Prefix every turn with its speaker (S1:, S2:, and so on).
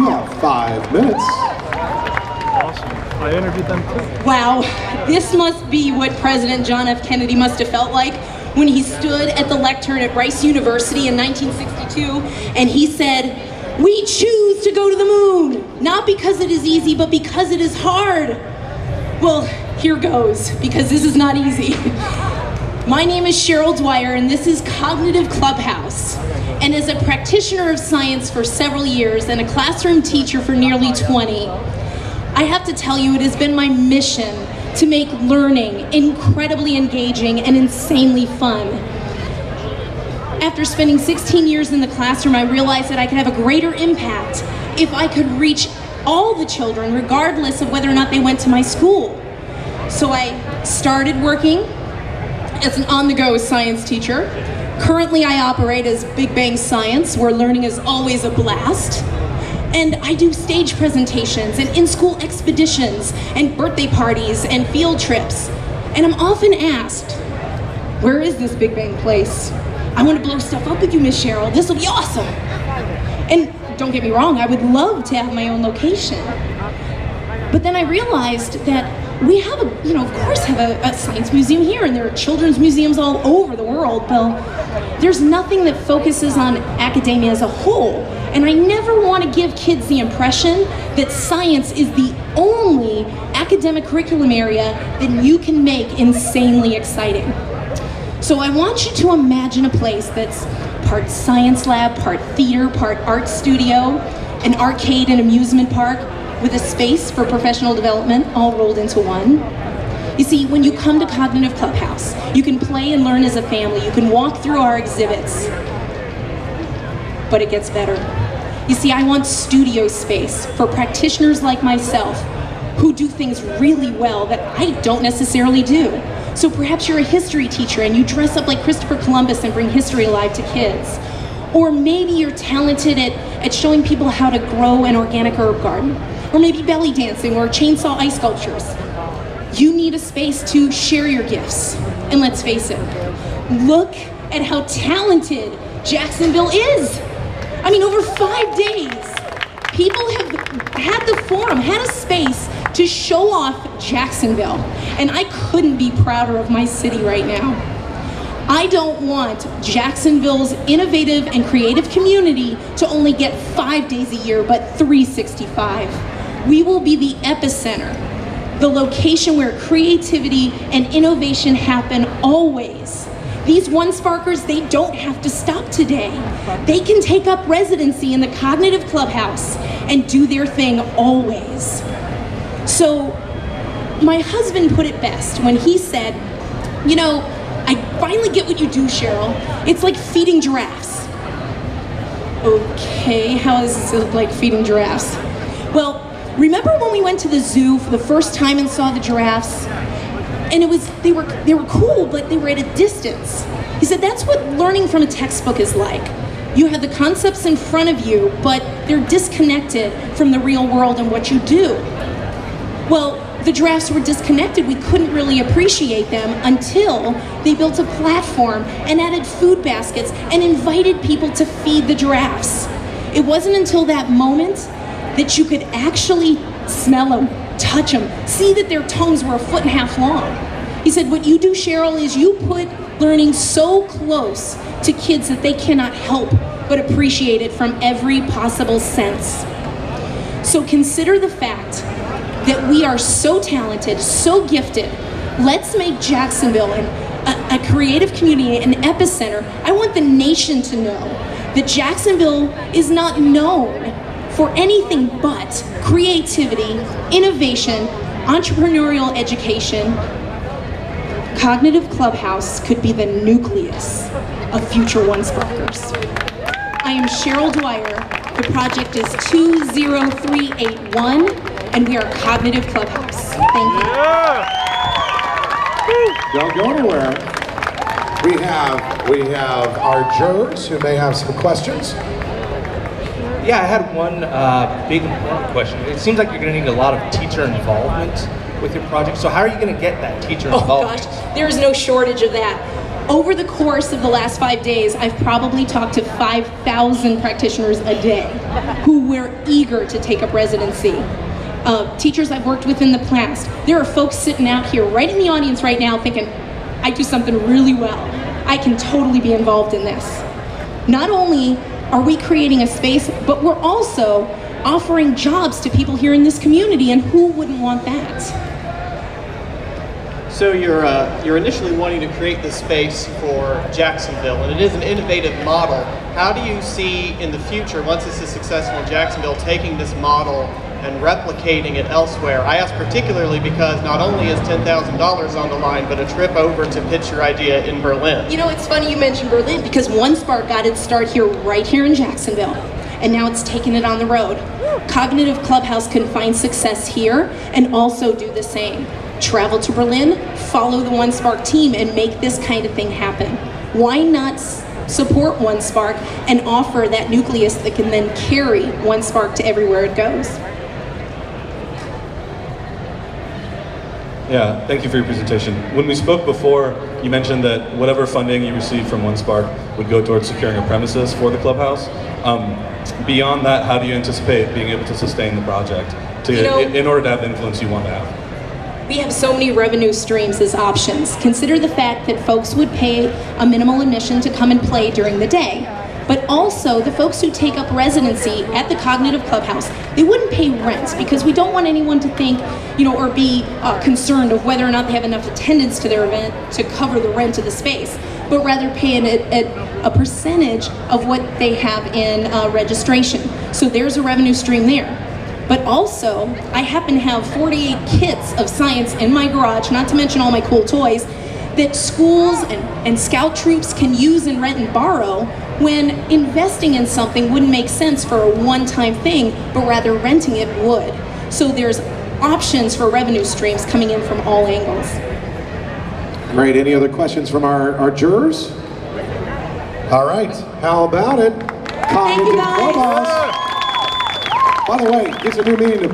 S1: you have 5 minutes.
S2: Awesome. I interviewed them too.
S3: Wow, this must be what President John F. Kennedy must have felt like when he stood at the lectern at Rice University in 1962 and he said, "We choose to go to the moon, not because it is easy, but because it is hard." Well, here goes, because this is not easy. My name is Cheryl Dwyer, and this is Cognitive Clubhouse. And as a practitioner of science for several years and a classroom teacher for nearly 20, I have to tell you, it has been my mission to make learning incredibly engaging and insanely fun. After spending 16 years in the classroom, I realized that I could have a greater impact if I could reach all the children, regardless of whether or not they went to my school. So I started working as an on-the-go science teacher. Currently, I operate as Big Bang Science, where learning is always a blast. And I do stage presentations and in-school expeditions and birthday parties and field trips. And I'm often asked, where is this Big Bang place? I want to blow stuff up with you, Miss Cheryl. This will be awesome. And don't get me wrong, I would love to have my own location. But then I realized that we have of course have a science museum here, and there are children's museums all over the world, but there's nothing that focuses on academia as a whole. And I never want to give kids the impression that science is the only academic curriculum area that you can make insanely exciting. So I want you to imagine a place that's part science lab, part theater, part art studio, an arcade and amusement park, with a space for professional development all rolled into one. You see, when you come to Cognitive Clubhouse, you can play and learn as a family. You can walk through our exhibits. But it gets better. You see, I want studio space for practitioners like myself who do things really well that I don't necessarily do. So perhaps you're a history teacher and you dress up like Christopher Columbus and bring history alive to kids. Or maybe you're talented at showing people how to grow an organic herb garden. Or maybe belly dancing or chainsaw ice sculptures. You need a space to share your gifts. And let's face it, look at how talented Jacksonville is. I mean, over 5 days, people have had the forum, had a space to show off Jacksonville. And I couldn't be prouder of my city right now. I don't want Jacksonville's innovative and creative community to only get 5 days a year, but 365. We will be the epicenter, the location where creativity and innovation happen always. These one-sparkers, they don't have to stop today. They can take up residency in the Cognitive Clubhouse and do their thing always. So my husband put it best when he said, you know, I finally get what you do, Cheryl. It's like feeding giraffes. Okay, how is this like feeding giraffes? Well, remember when we went to the zoo for the first time and saw the giraffes? And they were cool, but they were at a distance. He said that's what learning from a textbook is like. You have the concepts in front of you, but they're disconnected from the real world and what you do. Well, the giraffes were disconnected. We couldn't really appreciate them until they built a platform and added food baskets and invited people to feed the giraffes. It wasn't until that moment that you could actually smell them, touch them, see that their tongues were 1.5 feet long. He said, what you do, Cheryl, is you put learning so close to kids that they cannot help but appreciate it from every possible sense. So consider the fact that we are so talented, so gifted. Let's make Jacksonville a creative community, an epicenter. I want the nation to know that Jacksonville is not known for anything but creativity, innovation, entrepreneurial education. Cognitive Clubhouse could be the nucleus of future one-sparkers. I am Cheryl Dwyer. The project is 20381, and we are Cognitive Clubhouse. Thank you.
S1: Don't go anywhere. We have our jurors who may have some questions.
S4: Yeah, I had one big important question. It seems like you're going to need a lot of teacher involvement with your project. So how are you going to get that teacher involvement?
S3: Oh gosh, there is no shortage of that. Over the course of the last 5 days, I've probably talked to 5,000 practitioners a day who were eager to take up residency. Teachers I've worked with in the past. There are folks sitting out here right in the audience right now thinking, I do something really well. I can totally be involved in this. Not only are we creating a space, but we're also offering jobs to people here in this community, and who wouldn't want that?
S5: So you're initially wanting to create this space for Jacksonville, and it is an innovative model. How do you see in the future, once this is successful in Jacksonville, taking this model and replicating it elsewhere? I ask particularly because not only is $10,000 on the line, but a trip over to pitch your idea in Berlin.
S3: You know, it's funny you mentioned Berlin, because One Spark got its start here, right here in Jacksonville, and now it's taking it on the road. Cognitive Clubhouse can find success here and also do the same. Travel to Berlin, follow the One Spark team, and make this kind of thing happen. Why not support One Spark and offer that nucleus that can then carry One Spark to everywhere it goes?
S6: Yeah, thank you for your presentation. When we spoke before, you mentioned that whatever funding you received from One Spark would go towards securing a premises for the clubhouse. Beyond that, how do you anticipate being able to sustain the project in order to have the influence you want to have?
S3: We have so many revenue streams as options. Consider the fact that folks would pay a minimal admission to come and play during the day. But also, the folks who take up residency at the Cognitive Clubhouse, they wouldn't pay rent, because we don't want anyone to think, or be concerned of whether or not they have enough attendance to their event to cover the rent of the space, but rather pay a percentage of what they have in registration. So there's a revenue stream there. But also, I happen to have 48 kits of science in my garage, not to mention all my cool toys, that schools and scout troops can use and rent and borrow, when investing in something wouldn't make sense for a one-time thing, but rather renting it would. So there's options for revenue streams coming in from all angles.
S1: Great. Any other questions from our jurors? All right. How about it?
S3: Thank you, guys.
S1: Clubhouse. By the way, gives a new meaning to